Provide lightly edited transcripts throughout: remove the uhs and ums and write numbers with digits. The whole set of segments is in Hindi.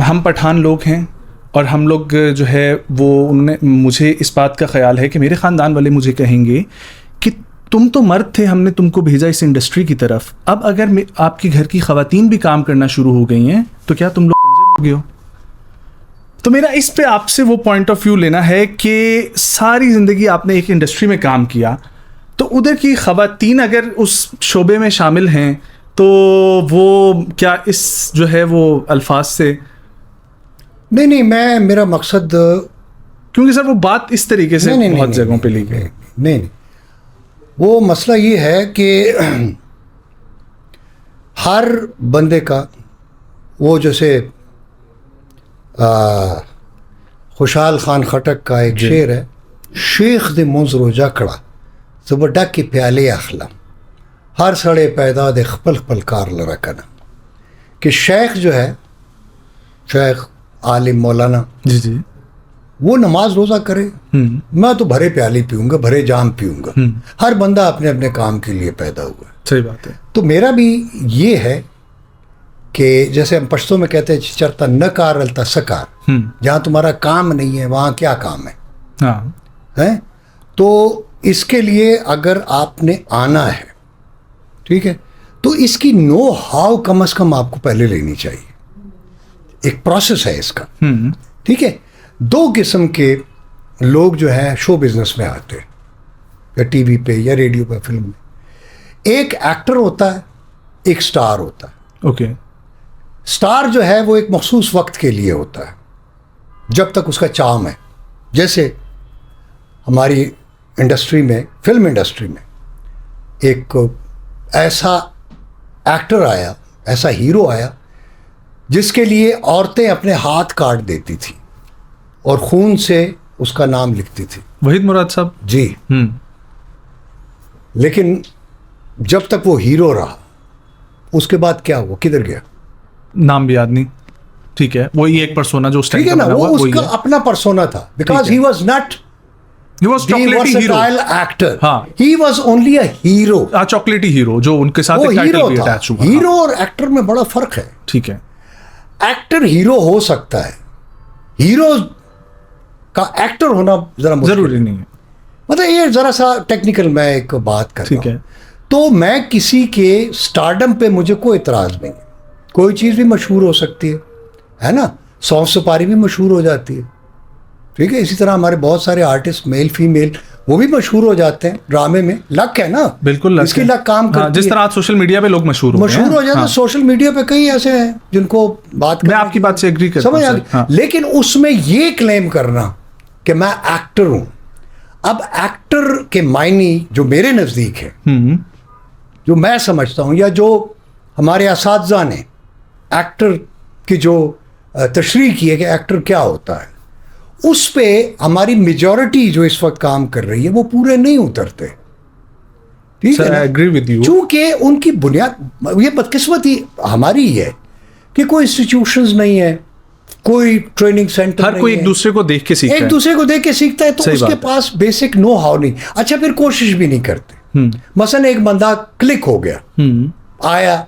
हम पठान लोग हैं और हम लोग जो है वो उन्होंने, मुझे इस बात का ख्याल है कि मेरे ख़ानदान वाले मुझे कहेंगे कि तुम तो मर्द थे, हमने तुमको भेजा इस इंडस्ट्री की तरफ, अब अगर आपकी घर की ख़वातीन भी काम करना शुरू हो गई हैं तो क्या तुम लोग कंजर हो गए हो? तो मेरा इस पे आपसे वो पॉइंट ऑफ व्यू लेना है कि सारी ज़िंदगी आपने एक इंडस्ट्री में काम किया, तो उधर की ख़वातीन अगर उस शोबे में शामिल हैं तो वो क्या इस जो है वो अल्फाज से? नहीं, मेरा मकसद, क्योंकि सर वो बात इस तरीके से बहुत जगहों पे ली गई। नहीं, वो मसला ये है कि हर बंदे का वो जैसे खुशहाल खान खटक का एक शेर है, शेख दे मुंज रोजा खड़ा ज़बरडा के प्याले अखलम हर सड़े पैदा दे खपल खपल कार लरकना, कि शेख जो है, शेख आलिम मौलाना जी वो नमाज रोज़ा करे, मैं तो भरे प्याली पीऊँगा, भरे जाम पीऊँगा। हर बंदा अपने अपने काम के लिए पैदा हुआ। सही बात है। तो मेरा भी ये है कि जैसे हम पश्तो में कहते हैं चरता न कार अलता सकार, जहाँ तुम्हारा काम नहीं है वहाँ क्या काम है? हाँ है। तो इसके लिए अगर आपने आना है, ठीक है, तो इसकी नो हाउ कम से कम आपको पहले लेनी चाहिए। एक प्रोसेस है इसका, ठीक है। दो किस्म के लोग जो है शो बिजनेस में आते हैं, या टीवी पे या रेडियो पे, फिल्म में। एक एक्टर होता है, एक स्टार होता है। ओके। स्टार जो है वो एक मखसूस वक्त के लिए होता है, जब तक उसका चार्म है। जैसे हमारी इंडस्ट्री में, फिल्म इंडस्ट्री में एक ऐसा एक्टर आया, ऐसा हीरो आया जिसके लिए औरतें अपने हाथ काट देती थी और खून से उसका नाम लिखती थी, वहीद मुराद साहब जी। लेकिन जब तक वो हीरो रहा, उसके बाद क्या हुआ, किधर गया? नाम भी याद नहीं। ठीक है, वही एक पर्सोना जो उस टाइम ठीक है ना, वो उसका अपना पर्सोना था, because he was not He was chocolatey hero. actor. हाँ. He was only a hero. चॉकलेटी हीरो जो उनके साथ एक टाइटल भी अटैच हुआ। हीरो और एक्टर में बड़ा फर्क है। ठीक है। एक्टर हीरो हो सकता है, हीरो का एक्टर होना जरा जरूरी नहीं है। मतलब ये जरा सा टेक्निकल मैं एक बात कर रहा हूं। ठीक है। तो मैं किसी के स्टारडम पे मुझे कोई इतराज नहीं है। कोई चीज़ भी मशहूर हो सकती है ना। सौंफ सुपारी भी मशहूर हो जाती है, ठीक है। इसी तरह हमारे बहुत सारे आर्टिस्ट, मेल फीमेल, वो भी मशहूर हो जाते हैं ड्रामे में। लक है ना, बिल्कुल इसकी लक काम करती है। जिस तरह सोशल मीडिया पे लोग मशहूर हो जाते हैं। सोशल मीडिया पे कई ऐसे हैं जिनको बात, मैं आपकी बात से एग्री करता हूं, समझ आ गई। लेकिन उसमें ये क्लेम करना कि मैं एक्टर हूं, अब एक्टर के मायने जो मेरे नज़दीक है, जो मैं समझता हूं, या जो हमारे असातिज़ा ने एक्टर की जो तशरीह की है कि एक्टर क्या होता है, उस पे हमारी मेजॉरिटी जो इस वक्त काम कर रही है वो पूरे नहीं उतरते। ठीक है, आई एग्री विद यू। चूंकि उनकी बुनियाद, ये बदकिस्मती हमारी ही है कि कोई इंस्टीट्यूशंस नहीं है, कोई ट्रेनिंग सेंटर, हर कोई एक दूसरे को देख के सीखता है, एक दूसरे को देख के सीखता है, तो उसके पास बेसिक नो हाउ नहीं। अच्छा, फिर कोशिश भी नहीं करते। मसलन एक बंदा क्लिक हो गया, आया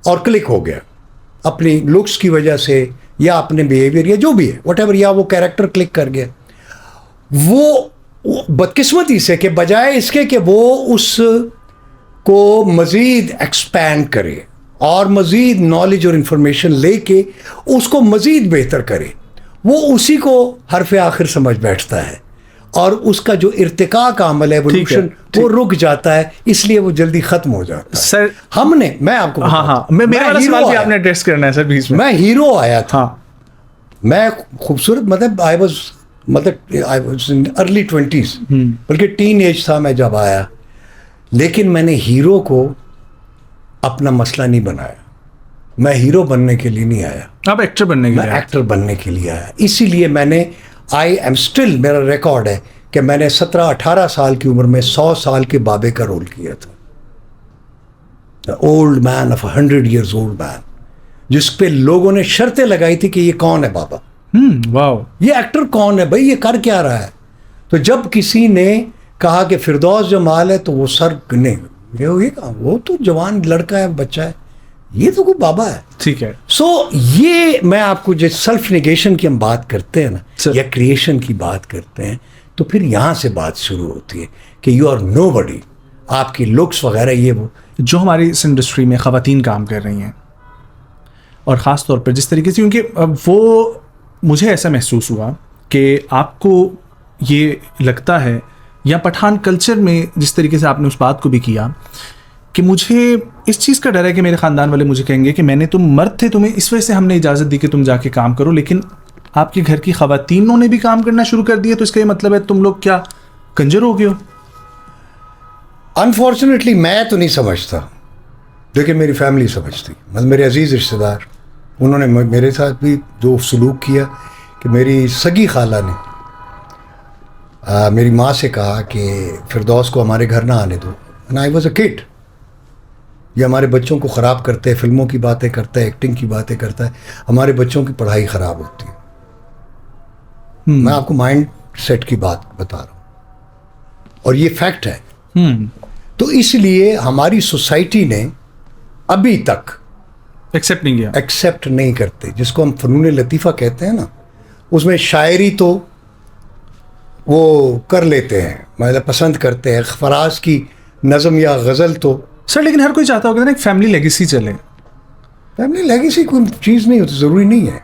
और क्लिक हो गया अपनी लुक्स की वजह से या अपने बिहेवियर या जो भी है, व्हाटएवर, या वो कैरेक्टर क्लिक कर गया, वो बदकिस्मती से कि बजाय इसके कि वो उस को मज़ीद एक्सपैंड करे और मज़ीद नॉलेज और इन्फॉर्मेशन लेके उसको मज़ीद बेहतर करे, वो उसी को हरफ आखिर समझ बैठता है और उसका जो इर्तिका का अमल है, एवोल्यूशन, वो रुक जाता है, इसलिए वो जल्दी खत्म हो जाता है। सर हमने, मैं आपको, मेरा वाला सवाल भी आपने एड्रेस करना है सर बीच में। मैं हीरो आया था, मैं खूबसूरत, मतलब I was in early 20s, बल्कि टीन एज था मैं जब आया। लेकिन मैंने हीरो को अपना मसला नहीं बनाया। मैं हीरो बनने के लिए नहीं आया, आप एक्टर बनने के लिए, मैं एक्टर बनने के लिए आया। इसीलिए मैंने, आई एम स्टिल, मेरा रिकॉर्ड है कि मैंने 17-18 साल की उम्र में 100 साल के बाबे का रोल किया था, the old man of 100 years old man, जिस पे लोगों ने शर्तें लगाई थी कि ये कौन है बाबा, वाओ, ये एक्टर कौन है भाई, ये कर क्या रहा है। तो जब किसी ने कहा कि फिरदौस जमाल है, तो वो सर नहीं, ये कहा वो तो जवान लड़का है, बच्चा है, ये तो कोई बाबा है। ठीक है। सो ये मैं आपको जो सेल्फ नेगेशन की हम बात करते हैं ना, सर। या क्रिएशन की बात करते हैं, तो फिर यहाँ से बात शुरू होती है कि यू आर नोबडी, आपकी लुक्स वगैरह ये वो। जो हमारी इस इंडस्ट्री में ख़वातीन काम कर रही हैं, और ख़ास तौर पर जिस तरीके से, क्योंकि वो मुझे ऐसा महसूस हुआ कि आपको ये लगता है, या पठान कल्चर में जिस तरीके से आपने उस बात को भी किया, कि मुझे इस चीज़ का डर है कि मेरे ख़ानदान वाले मुझे कहेंगे कि मैंने, तुम मर्द थे, तुम्हें इस वजह से हमने इजाज़त दी कि तुम जाके काम करो, लेकिन आपके घर की ख़वातीनों ने भी काम करना शुरू कर दिया, तो इसका ये मतलब है तुम लोग क्या कंजर हो गए हो? अनफॉर्चुनेटली मैं तो नहीं समझता, लेकिन मेरी फैमिली समझती। मतलब मेरे अजीज़ रिश्तेदार, उन्होंने मेरे साथ भी जो सलूक किया कि मेरी सगी खाला ने मेरी माँ से कहा कि फिरदौस को हमारे घर ना आने दो, and I was a kid. ये हमारे बच्चों को ख़राब करते हैं, फिल्मों की बातें करता है, एक्टिंग की बातें करता है, हमारे बच्चों की पढ़ाई ख़राब होती है। मैं आपको माइंड सेट की बात बता रहा हूँ, और ये फैक्ट है। तो इसलिए हमारी सोसाइटी ने अभी तक एक्सेप्ट नहीं करते, जिसको हम फ़नून लतीफ़ा कहते हैं ना, उसमें शायरी तो वो कर लेते हैं, मतलब पसंद करते हैं, फराज की नज़म या गज़ल तो। सर लेकिन हर कोई चाहता होगा ना एक फैमिली लेगेसी चले। फैमिली लेगेसी कोई चीज़ नहीं होती, ज़रूरी नहीं है।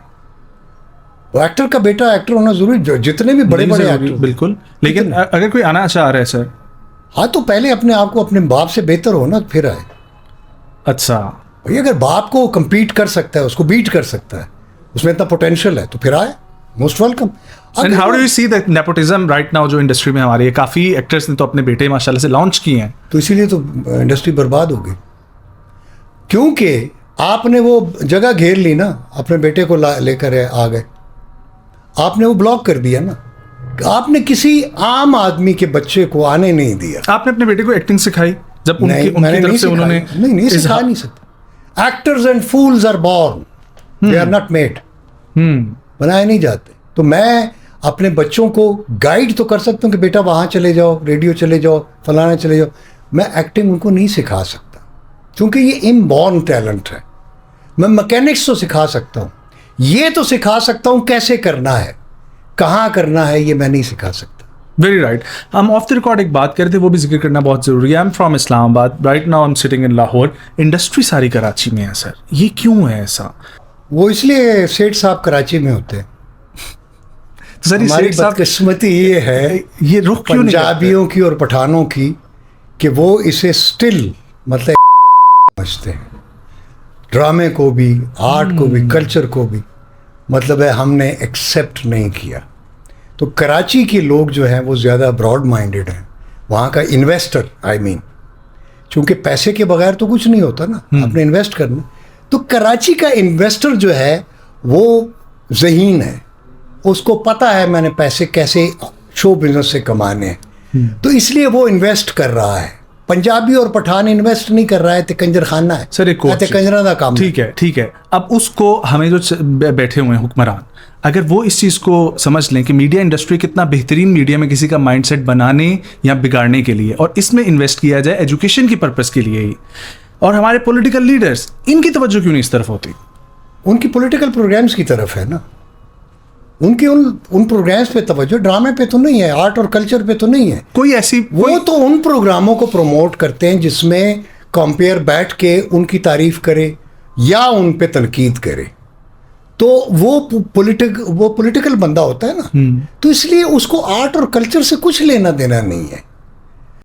वो एक्टर का बेटा एक्टर होना ज़रूरी, जितने भी बड़े बड़े एक्टर, बिल्कुल, लेकिन अगर कोई आना चाह रहा है सर, हाँ, तो पहले अपने आप को अपने बाप से बेहतर हो ना, फिर आए। अच्छा भाई अगर बाप को कम्पीट कर सकता है, उसको बीट कर सकता है, उसमें इतना पोटेंशियल है, तो फिर आए, most welcome. And how do you see that nepotism right now जो इंडस्ट्री में हमारी है? काफ़ी एक्टर्स ने तो अपने बेटे माशाल्लाह से लॉन्च किए हैं। तो इसीलिए तो इंडस्ट्री बर्बाद हो गई, क्योंकि आपने वो जगह घेर ली ना, अपने बेटे को लेकर आ गए, आपने वो ब्लॉक कर दिया ना, आपने किसी आम आदमी के बच्चे को आने नहीं दिया। आपने अपने बेटे को एक्टिंग सिखाई जब उनकी तरफ से उन्होंने? नहीं सिखा नहीं सकते। Actors and fools are born, they are not made. बनाए नहीं जाते। तो मैं अपने बच्चों को गाइड तो कर सकता हूँ कि बेटा वहाँ चले जाओ, रेडियो चले जाओ, फलाना चले जाओ, मैं एक्टिंग उनको नहीं सिखा सकता, क्योंकि ये इनबॉर्न टैलेंट है। मैं मैकेनिक्स तो सिखा सकता हूँ, ये तो सिखा सकता हूँ कैसे करना है, कहाँ करना है, ये मैं नहीं सिखा सकता। Very right. हम ऑफ द रिकॉर्ड एक बात करते, वो भी जिक्र करना बहुत ज़रूरी है। I am from Islamabad, right now I am sitting in Lahore. Industry सारी कराची में है सर, ये क्यों है ऐसा? वो इसलिए सेठ साहब कराची में होते हैं। तो सर हमारी बदकिस्मती ये है, ये रुख क्यों पंजाबियों की और पठानों की, कि वो इसे स्टिल मतलब समझते हैं, ड्रामे को भी, आर्ट को भी, कल्चर को भी, मतलब है हमने एक्सेप्ट नहीं किया। तो कराची के लोग जो हैं वो ज़्यादा ब्रॉड माइंडेड हैं, वहाँ का इन्वेस्टर, आई मीन, चूँकि पैसे के बगैर तो कुछ नहीं होता ना, आपने इन्वेस्ट करना। तो कराची का इन्वेस्टर जो है वो ज़हीन है, उसको पता है मैंने पैसे कैसे शो बिजनेस से कमाने हैं, तो इसलिए वो इन्वेस्ट कर रहा है। पंजाबी और पठान इन्वेस्ट नहीं कर रहा है, तो कंजर खाना है सर, एक कंजरा का काम। ठीक है। अब उसको हमें जो बैठे हुए हैं हुक्मरान, अगर वो इस चीज़ को समझ लें कि मीडिया इंडस्ट्री कितना बेहतरीन मीडिया में किसी का माइंडसेट बनाने या बिगाड़ने के लिए, और इसमें इन्वेस्ट किया जाए एजुकेशन की पर्पस के लिए ही, और हमारे पॉलिटिकल लीडर्स, इनकी तवज्जो क्यों नहीं इस तरफ होती? उनकी पॉलिटिकल प्रोग्राम्स की तरफ है ना, उनकी उन प्रोग्राम्स पे तवज्जो, ड्रामे पे तो नहीं है, आर्ट और कल्चर पे तो नहीं है कोई ऐसी। वो तो उन प्रोग्रामों को प्रमोट करते हैं जिसमें कंपेयर बैठ के उनकी तारीफ करे या उन पे तनकीद करे, तो वो पॉलिटिकल बंदा होता है ना। तो इसलिए उसको आर्ट और कल्चर से कुछ लेना देना नहीं है।